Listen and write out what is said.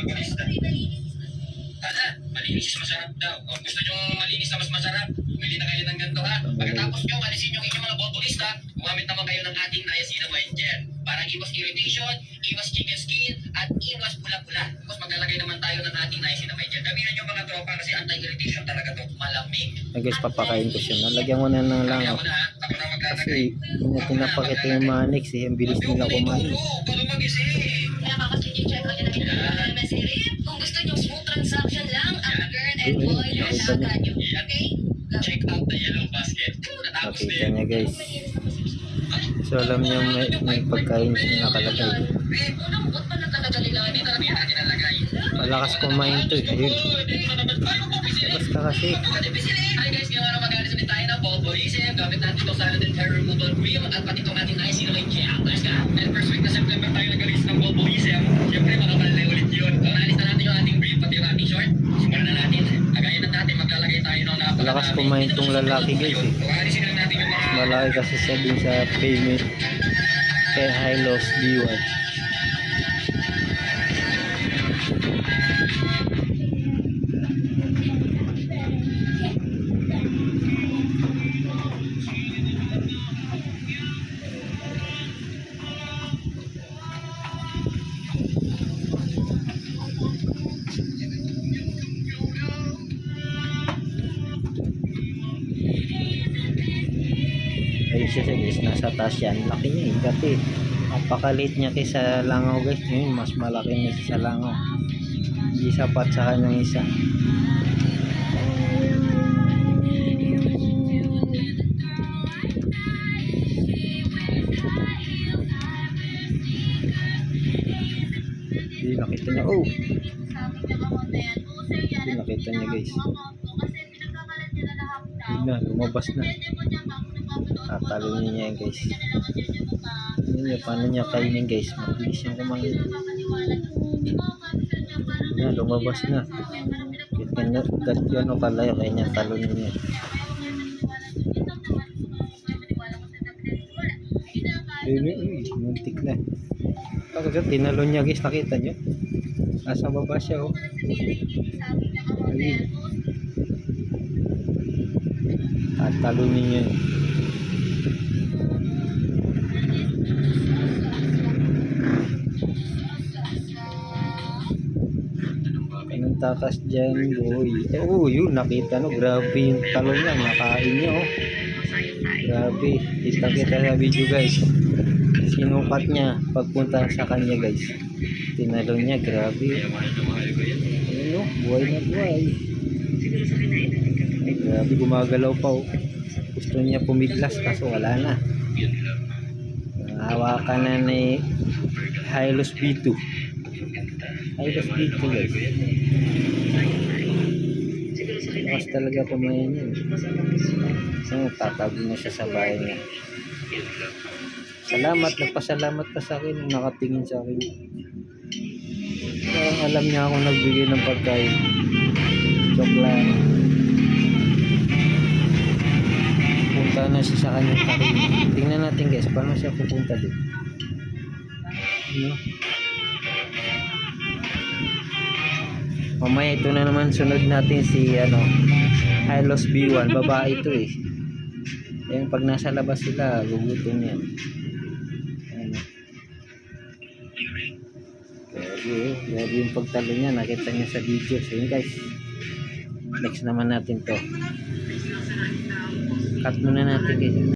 futbolista. Ala, malinis is masarap daw. Kung gusto nyo malinis na mas masarap, bumili na kayo ng ganito ha. Pagkatapos nyo, alisin yung inyong mga futbolista, gumamit naman kayo ng ating niacinamide gel. Para iwas irritation, iwas chicken skin, at iwas pula-pula. Tapos maglalagay naman tayo ng ating niacinamide gel. Gamihan nyo mga tropa kasi anti-irritation talaga to. Malamig. Guys, papakain ko siya. Nalagyan ko na ng langaw. Kasi hindi pinapakita yung mga next eh. Ang bilis nila kumain. Kaya check out yun ang kung gusto nyo smooth transaction lang, ang girl and boy yung agad nyo. Okay? Check out the yellow basket. Nakita niya guys. So alam niya may pagkain siya nakalagay. Unang bot pa na talaga nila. Hindi talaga yan natin nalagay. Malakas kumain to eh. Ayun. Basta kasi. Hi guys, ngayon na mag-alis ulit tayo ng Volvolism. Gamit natin itong salad and hair removal cream at pati itong ating niacinamide gel. Let's go. And first week na September tayo nag-alis ng Volvolism. Siyempre makakalay ulit yun. So naalis na natin yung ating brief pati yung ating short. Simulan na natin. Agayin na natin, maglalagay tayo ng Malakas kumain tong lalaki guys eh. So aalisin lang natin yung mga... Malaki kasi siya din sa payment kay Hylos B1. Ayun siya guys, nasa taas yan. Laki niya eh, dati napakaliit niya kaysa langaw guys. Ngayon mas malaki niya sa langaw. Hindi sapat sa kanyang isa. Hindi nakita niya. Oh! Hindi nakita niya guys. Yun na, lumabas na. Tatalon niya yan guys. Yun niya, paano niya kainin guys. Mabilis siyang kumain. Yun na, lumabas na. Gano'n kalayo kaya niya talunin niya. Yun yun, muntik na. Pagkat tinalon niya guys, nakita niyo. Nasa baba siya oh. Ayun. At talunin niya. Anong takas dyan boy? Oh yun, nakita no, grabe yung talon niya, nakain niya oh. Grabe, kita sa video guys. Sinukat niya pagpunta sa kanya guys. Tinalon niya, grabe. Ayun oh, buhay na buhay. Ay, grabe, gumagalaw pa oh. Gusto niya pumiglas kaso wala na. Hawakan na ni Hylos B2. Hylos B2 guys. Lakas talaga kumain yan. So tatago na siya sa bahay niya. Salamat, nagpasalamat pa sa akin nung nakatingin sa akin. Parang alam niya akong nagbigay ng pagkain. Joke lang. Punta na siya sa kanyang tarin. Tingnan natin guys, paano siya pupunta doon. Ano? Mamaya ito na naman sunod natin si Hylos B1. Babae ito eh. Yung pag nasa labas sila, gugutom yan. Ano? Grabe yung pagtalo niya. Nakita niya sa video. So yun guys. Next naman natin to. Cut muna natin guys.